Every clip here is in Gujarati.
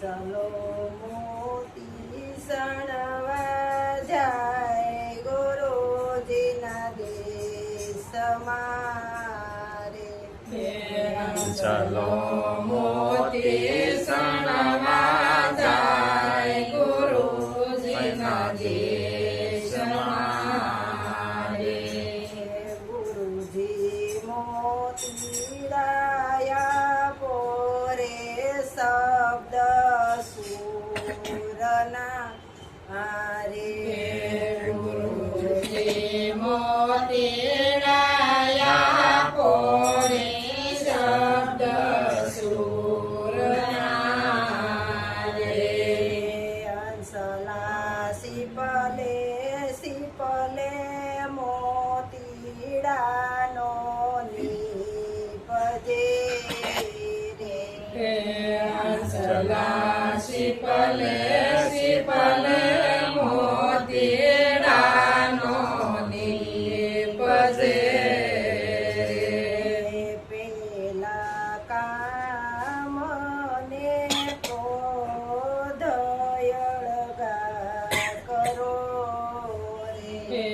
હંસલો મોતી સણવા જાય ગુરુજીના દેશમાં રે હંસલો મોતી સણવા જાય ગુરુજીના દેશમાં રે ગુરુજી મોતી ડાયા પોરે શબ્દ સુરના રે ગુરુજી મોતી ડાયા પોરે શબ્દ સુરના રે હંસલા શીપલે શીપલે મોતીડાનો નીપજે રે હંસલા શીપલે શીપલે મોતીડાનો નીપજે પેલા કામને ક્રોધયળગા કરો રે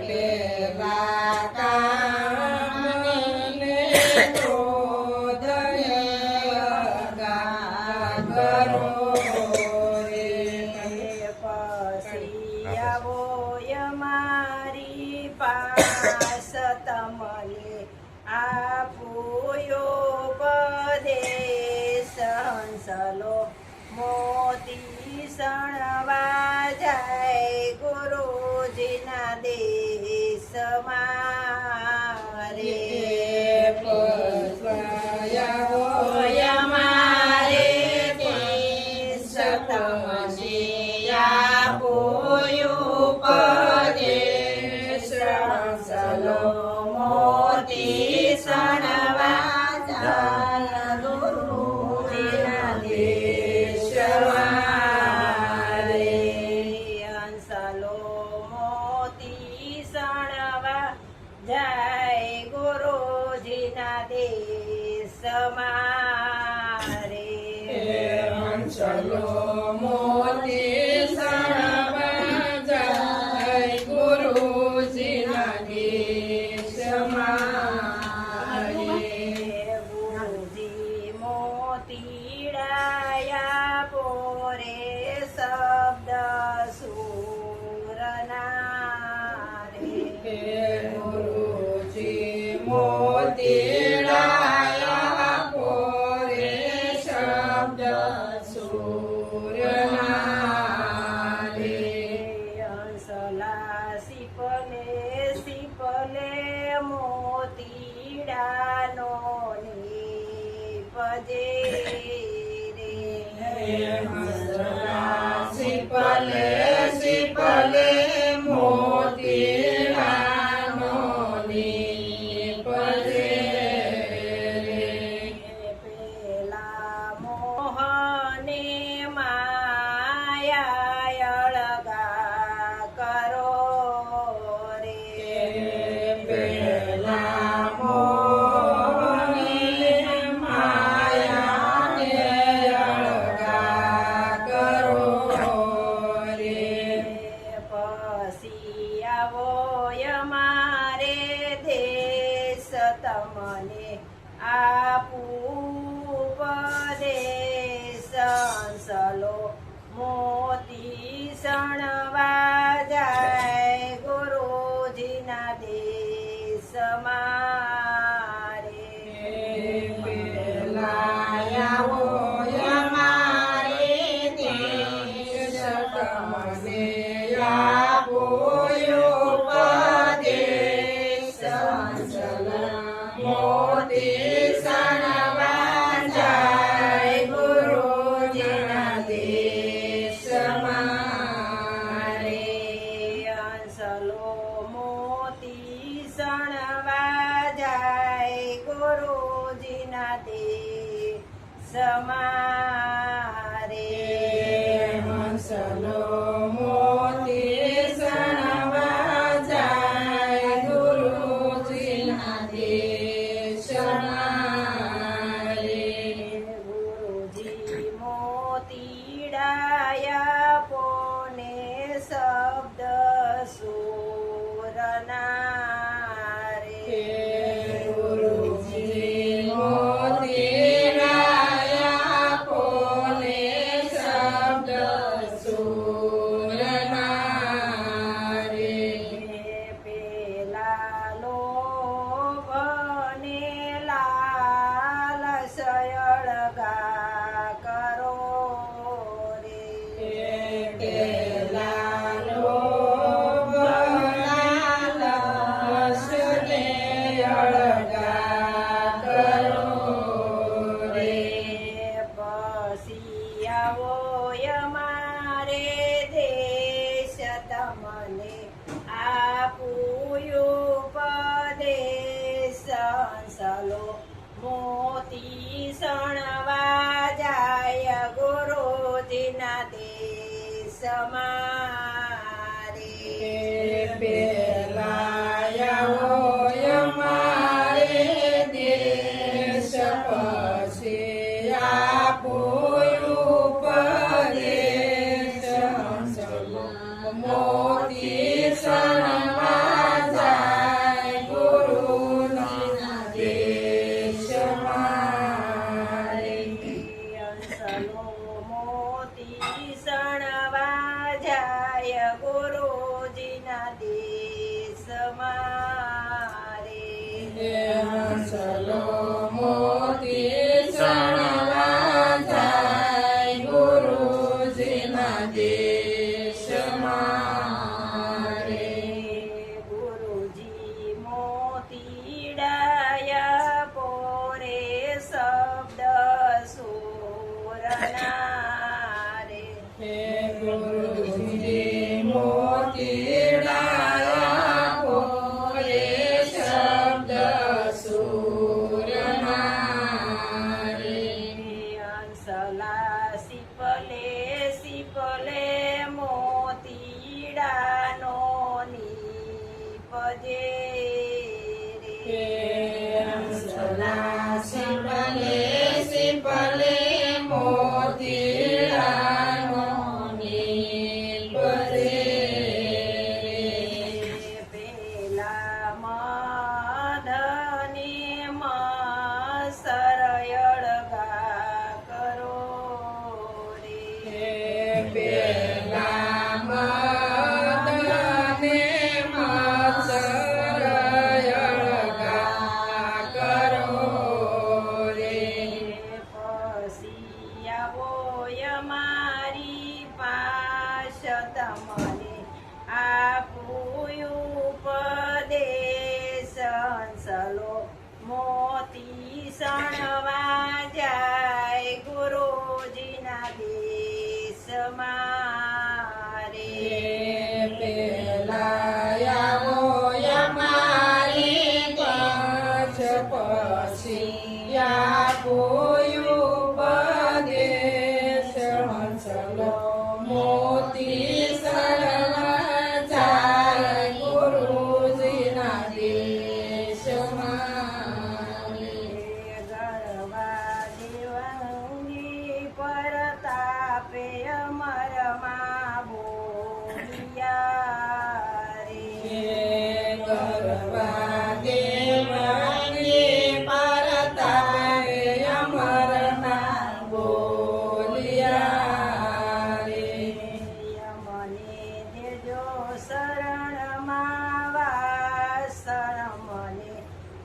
પેલા કામને ક્રોધયળગા કરો રે પછી આવો અમારી પાસ તમને આપુયો ઉપદેશ હંસલો મોતી સણવા જાય ગુરુજીના દેશમાં રે અમારે દેશ તમને આપુયો ઉપદેશ હંસલો મોતી સણવા જાય ગુરુજીના દેશમાં રે હંસલો મોતી સણવા જાય ગુરુજીના દેશમાં રે હંસલો મોતી સણવા જાય ગુરુજીના દેશમાં રે ગુરુજી મોતીડાયા પોરે શબ્દ સુરના રે ગુરુજી મોતીડાયા પોરે શબ્દ સૂર્યના રે હંસલા શીપલે શીપલે મોતીડાનો નીપજે રે હંસલા શીપલે શીપલે મોતીડાનો નીપજે રે પેલા મોહને માયા અળગા કરો રે પેલા મોહને માયાને અળગા કરો રે પછી આવો અમારે દેશ તમને આપું ઉપદેશ હંસલો મોતી સણવા જાય ગુરુજીના દેશમાં રે પેલાયાઓ અમારે દેશ તમને આપો ઉપદેશ હંસલા મોતી સણવા જાય ગુરુજીના દેશમાં રે હંસલો મોતી સણવા જાય ગુરુજીના દેશમાં રે હંસલો મોતી સણવા જાય ગુરુજીના દેશમાં રે ગુરુજી મોતી હે ગુરુજી મોતીડાયા પોને શબ્દ સુરના રે પેલા લોભને લાલચ અળગા કરો રે પેલા લોભ લાલચને અળગા કરો રે પછી આવો અમારે દેશ તમને આપું ઉપદેશ સંસલો મોતી સણવા જાય ગુરુજીના દેશમાં રે પેલાયાઓ અમારે દેશ પછી આપું ઉપદેશ હંસલો મોતી સણવા જાય ગુરુના દેશમાં રે અંસલો મોતી સણવા જાય ગુરુજીના દેશમાં રે હંસલો મોતી સણવા જાય ગુરુજીના દેશમાં રે ગુરુજી મોતીડાયા પોરે શબ્દ સુરના રે હે ગુરુજી મોતીડાયા પોરે શબ્દ સુરના રે અંસલા શીપલે મોતીડાનો નીપજે હે રે હંસલા શીપલે મોતીડાનો નીપજે પેલા મદને મસરયળગા કરો રે પેલા મદને મત્સરયળગા કરો રે પછી આવો અમારી પાસ તમને આપું ઉપદેશ હંસલો મોતી સણવા જાય ગુરુજીના દેશમાં રે પેલાયાઓ અમારી પાછ પછી આપું ઉપદેશ હંસલો મોતી સણવા જાય ગુરુજીના દેશમાં રે ગણવા દેવાંગી પરતાપે અમરમાં બોલિયા રે ગરબા દેવાની પરતાપે અમરના બોલિયા રે મને દેજો શરણમાં વાસણ મને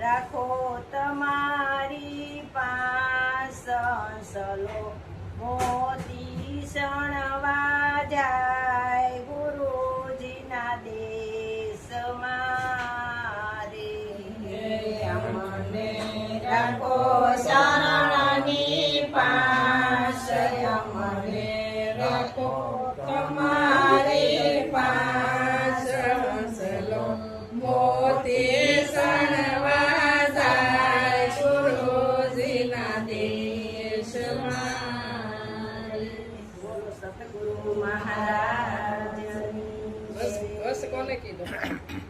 રાખો તમારી પાસ હંસલો મોતી સણવા જાય ગુરુજીના દેશમાં રે અમને રાખો શરણની પાસ અમને રાખો તમારી પાસ હંસલો મોતી સણવા જાય ગુરુજીના દેશમાં બોલો સતગુરુ મહારાજ બસ કોને કીધું